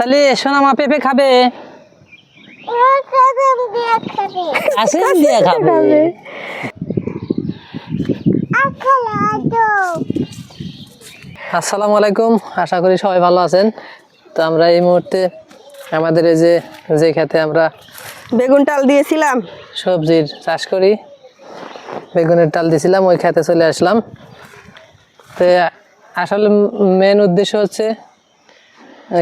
তাহলে সোনা মা পেঁপে খাবে, কাসেম দিয়ে খাবে। আসসালামু আলাইকুম, আশা করি সবাই ভালো আছেন। তো আমরা এই মুহূর্তে আমাদের এই যে খেতে আমরা বেগুন টাল দিয়েছিলাম, সবজির চাষ করি, বেগুনের টাল দিয়েছিলাম, ওই খেতে চলে আসলাম। তো আসলে মেন উদ্দেশ্য হচ্ছে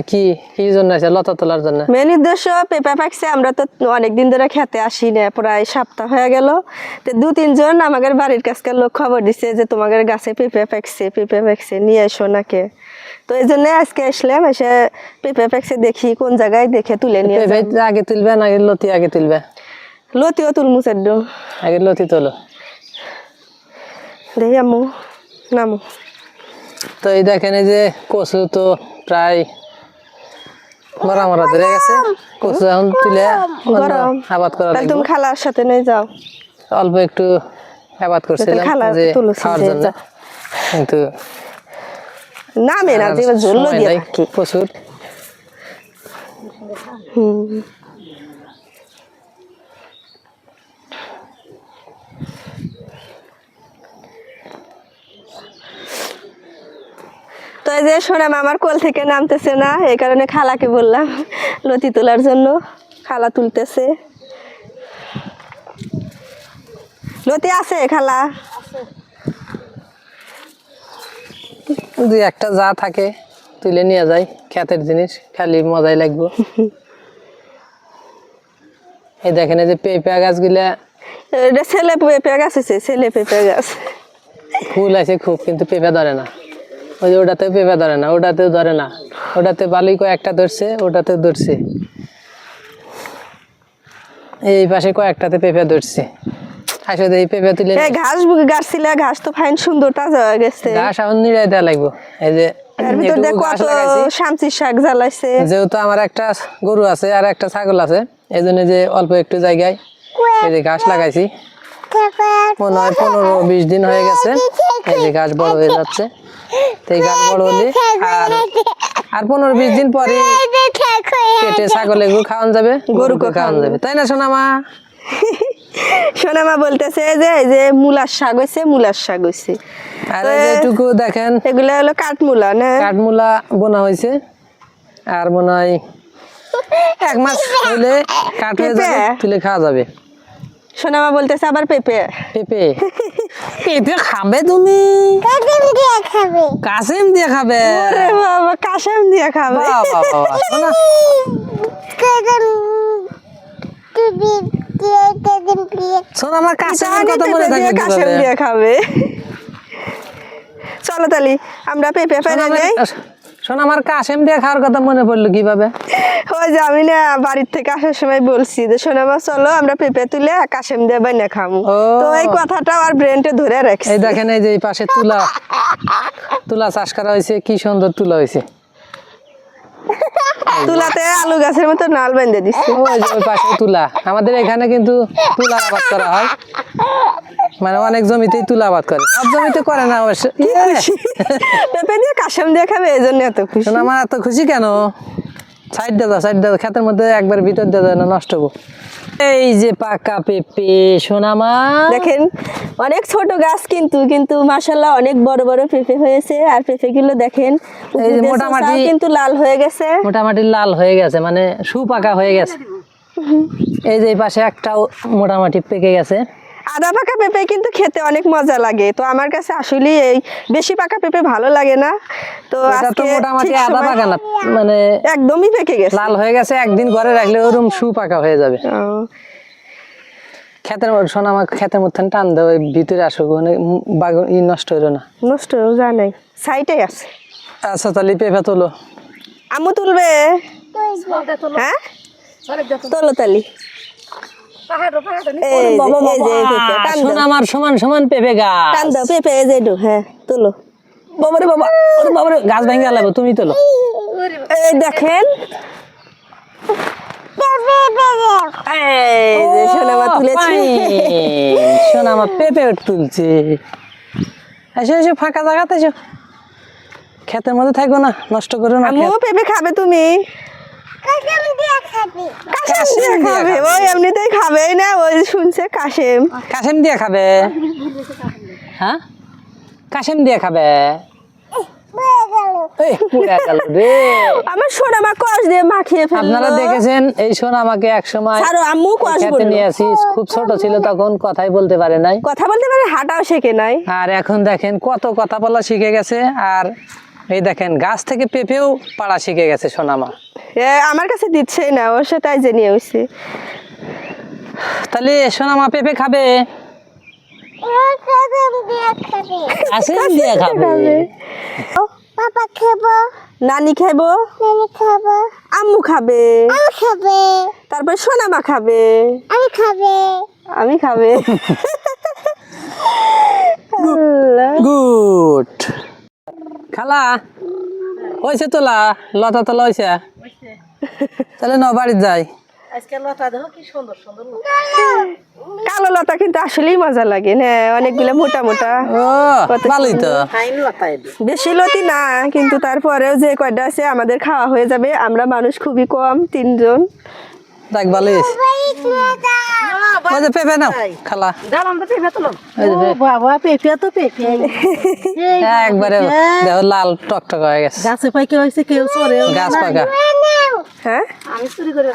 কি কি জন্য আছে, লতা তোলার জন্য। মেন উদ্দেশ্য পেঁপে পাকছে। আমরা তো অনেকদিন ধরে খেতে আসি না, প্রায় সপ্তাহ হয়ে গেল। তো 2-3 জন আমাদের বাড়ির কাছকার লোক খবর দিছে যে তোমাদের গাছে পেঁপে পাকছে, নিয়ে এসো নাকি। তো এই জন্য আজকে আসলাম, এসে পেঁপে পাকছে দেখি কোন জায়গায়, দেখে তুলে নিয়ে যাই। পেঁপে আগে তুলবে না লতি আগে তুলবে? লতিও তুলমু চাড্ড, আগে লতি তোলো। দেখি আম্মু নামু। তো এই দেখেন এই যে কচু তো প্রায় মরা ধরে গেছে। কচু এখন তুলে আবাদ করা লাগবে। তুমি খালার সাথে নিয়ে যাও। অল্প একটু আবাদ করছিলাম যে খাওয়ার জন্য, কিন্তু নামে না যে ঝোল দিয়ে থাকি প্রচুর। তো এই যে সোনাম আমার কোল থেকে নামতেছে না, এই কারণে খালাকে বললাম লতি তোলার জন্য। খালা তুলতেছে। লতি আছে খালা? দুই একটা যা থাকে তুলে নিয়ে যায়, ক্ষেতের জিনিস, খালি মজাই লাগবে। এই দেখেন এই যে পেঁপে গাছগুলা, এটা ছেলে পেঁপে গাছ আছে, ছেলে পেঁপে গাছ। ফুল আছে খুব, কিন্তু পেঁপে ধরে না। ওই যে ওটাতেও পেঁপে ধরে না, ওটাতেও ধরে না, ওটাতে বালি কয়েকটা ধরছে, ওটাতেও ধরছে, এই পাশে কয়েকটাতে পেঁপে ধরছে। আসলে এই পেঁপে তুলে ঘাস গাছছিল, ঘাস তো ফাইন সুন্দর তাজা হয়ে গেছে। ঘাস এখন নিড়াই দেওয়া লাগবে। এই যে শামচির শাক জ্বালাইছে। যেহেতু আমার একটা গরু আছে আর একটা ছাগল আছে, এই জন্য যে অল্প একটু জায়গায় এই যে ঘাস লাগাইছি। মনে হয় 15-20 দিন হয়ে গেছে, এই যে ঘাস বড় হয়ে যাচ্ছে। তো এই ঘাস বড় হলে আর 15-20 দিন পরে কেটে ছাগলে খাওয়ান যাবে, গরুকে খাওয়ান যাবে, তাই না সোনামা? সোনামা বলতেছে যে এই যে মূলার শাক হয়েছে। আর এইটুকু দেখেন, এগুলা হলো কাঠমূলা না? কাঠমূলা বোনা হয়েছে, আর মনে হয় 1 মাস হইলে কাঠ হয়ে যাবে, তুলে খাওয়া যাবে। সোনামা বলতেছে আবার পেঁপে পেঁপে খাবে তুমি? কাসেম দিয়ে খাবে? বাবা, কাসেম দিয়ে খাবে? শোন, আমার কাসেমের কথা মনে থাকবে কাসেম দিয়ে খাবে। চলো তাহলে আমরা পেঁপে ফেলে নেই। শোন, আমার কাসেম দিয়ে খাওয়ার কথা মনে পড়লো কিভাবে? ওই যে আমি না বাড়ির থেকে আসার সময় বলছি যে সোনামা চলো আমরা পেঁপে তুলে কাসেম দিয়ে বানিয়ে খাবো। তো এই কথাটা আর ব্রেনটে ধরে রাখছি। এই দেখেন এই যে এই পাশে তুলা চাষ করা হয়েছে, কি সুন্দর তুলা হয়েছে। তুলাতে আলু গাছের মতো নাল বেঁধে দিচ্ছে। ওই যে ওই পাশে তুলা, আমাদের এখানে কিন্তু তুলা আবাদ করা হয়, মানে অনেক জমিতেই তুলা আবাদ করে, সব জমিতে করে না অবশ্য। পেঁপে দিয়ে কাসেম দিয়ে খাবে, এই জন্য এত খুশি। আমার এত খুশি কেন? সাইড দাও, ক্ষেতের মধ্যে একবার ভিতর দিয়ে দাও না, নষ্ট হবো। এই যে পাকা পেঁপে সোনামা, দেখেন অনেক ছোট গাছ কিন্তু মাশাআল্লাহ অনেক বড় বড় পেঁপে হয়েছে। আর পেঁপে গুলো দেখেন এই যে মোটামুটি কিন্তু লাল হয়ে গেছে, লাল হয়ে গেছে, মানে সুপাকা হয়ে গেছে। এই যে এই পাশে একটাও মোটামুটি পেকে গেছে। আধা পাকা পেঁপে কিন্তু খেতে অনেক মজা লাগে। তো আমার কাছে আসলে এই বেশি পাকা পেঁপে ভালো লাগে না। তো আজকে মোটামুটি আধা পাকা না, মানে একদমই পেকে গেছে, লাল হয়ে গেছে। একদিন ঘরে রাখলে ওরকম সুপাকা হয়ে যাবে। ক্ষেতের সোনামা, ক্ষেতের মধ্যে টান দাও, ভিতরে আসো, মানে নষ্ট হইল না। নষ্ট হয়ে যায় নাই, সাইডে আছে। আচ্ছা তাহলে পেঁপে তোলো। আম্মু তুলবে? হ্যাঁ তোলো তালি। আমার সমান সমান পেঁপে গাছ, টান দাও পেঁপে, এই যে হ্যাঁ তোলো। বাবারে বাবা, গাছ ভেঙে গেল, তুমি তোলো। এই দেখেন সোনামা তুলেছে, সোনামা পেঁপে তুলছে। এসো এসো, ফাঁকা জায়গাতে এসো, ক্ষেতের মধ্যে থাকো না, নষ্ট করো না। আম্মু পেঁপে খাবে তুমি? কাশেম দিয়ে খাবে, ওই এমনিতেই খাবেই না, ওই শুনছে কাশেম। কাশেম দিয়ে খাবে? হ্যাঁ, কাশেম দিয়ে খাবে? এই, পুড়ে গেল রে। আমার সোনা মা কষ দিয়ে মাখিয়ে ফেললো। আপনারা দেখেছেন এই সোনা আমাকে এক সময় ছাড়ো, আম্মু কষ খেতে বললো। নিয়ে আসি, খুব ছোট ছিল তখন, কথাই বলতে পারে নাই। কথা বলতে পারে, হাঁটাও শেখে নাই। আর এখন দেখেন কত কথা বলা শিখে গেছে। আর এই দেখেন গাছ থেকে পেঁপেও পাড়া শিখে গেছে সোনামা। আমার কাছে দিচ্ছেই না, ওর সাথে যে নিয়ে হয়েছে। তাহলে সোনামা পেঁপে খাবে? কাশেম দিয়ে খাবে? পাপা খাবো, নানি খাইবো, নানি খাবো, আম্মু খাবে, আমি খাবে, তারপর সোনামা খাবে, আমি খাবে। আমি খাবে। আল্লাহ। গুড। খালা হয়েছে তোলা, লতা তোলা হয়েছে? তাহলে ন বাড়ির যাই। কালো লতা কিন্তু আসলেই মজা লাগে না, অনেকগুলো মোটা মোটা। ও ভালোই তো। বেশি লতি না, কিন্তু তারপরেও যে কয়টা আছে আমাদের খাওয়া হয়ে যাবে। আমরা মানুষ খুবই কম, 3 জন। দেখ ভালোই হয়েছে। ওই যে পেঁপে নাও খালা। ওই যে পেঁপে। একবারে দেখো লাল টকটক হয়ে গেছে। গাছে পাইকে হয়েছে কেউ চড়ে গাছ পাকা। হ্যাঁ, আমি চুরি করে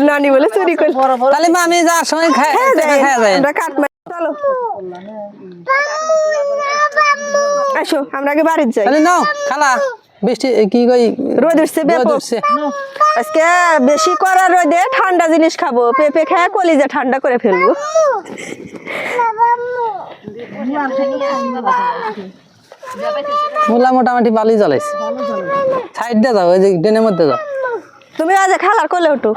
নানি বলে চুরি করে। তাহলে মা আমি যাওয়ার সময় খাওয়া যায়। আমরা কাট মারি, চলো আসো, আমরা আগে বাড়ির যাই। তাহলে নাও খালা। বৃষ্টি কি কই, রোদ উঠছে রোদ ব্যাপক। উঠছে। আজকে বেশি করা রোদে ঠান্ডা জিনিস খাবো, পেঁপে খেয়ে কলিজা ঠান্ডা করে ফেলবো। মূলা মোটামুটি ভালোই জ্বলাইছে। সাইড দিয়ে যাও, ওই যে ড্রেনের মধ্যে যাও। তুমি আজ খালার কোলে উঠো।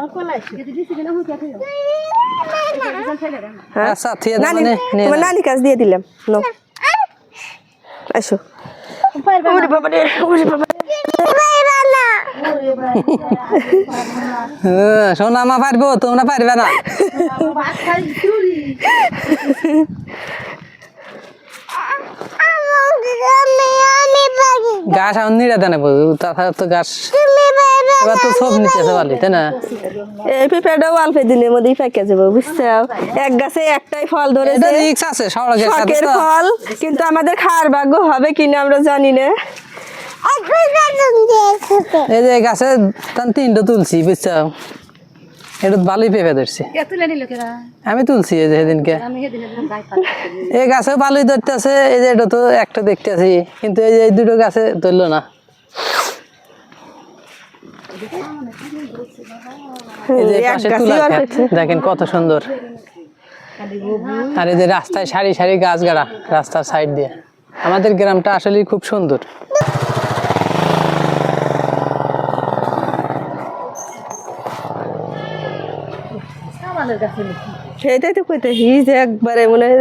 হ্যাঁ? আচ্ছা থিয়ে দাও, নানি, মানে নিয়ে তোমার নাও। নানি কাজ দিয়ে দিলাম। নো, আসো। ওরে বাবা রে, ওরে বাবা রে। সোনা মা পারবো, তোমরা পারবে না। গাছ এখন নিড়ে দেনে তাছাড়া তো গাছ এবার তো সব নিতেছে ভালো, তাই না? এই পেঁপেটাও অল্প দিনের মধ্যেই পেকে যাবো, বুঝছো? এক গাছে একটাই ফল এটা ধরেছে, রিক্স আছে সড়কের সাথে শখের তো। ফল, কিন্তু আমাদের খাওয়ার ভাগ্য হবে কিনা আমরা জানি না। এই যে এই গাছে তান 3টা তুলছি, বুঝছো? এটা ভালোই পেঁপে ধরছে। তুলে নিল কেরা আমি তুলছি এই যে সেদিনকে। আমি সেদিন এই গাছেও ভালোই ধরতেছে, এই যে এটা তো একটা দেখতেছি, কিন্তু এই যে এই দুটো গাছে ধরলো না। এই যে এক পাশে গাছেই তুলার অল্প ক্ষেত, দেখেন কত সুন্দর। আর এই যে রাস্তায় সারি সারি গাছ গাড়া, রাস্তার সাইড দিয়ে। আমাদের গ্রামটা আসলে খুব সুন্দর। সেটাই তো কইতে, হিজ একবারে মনে হয়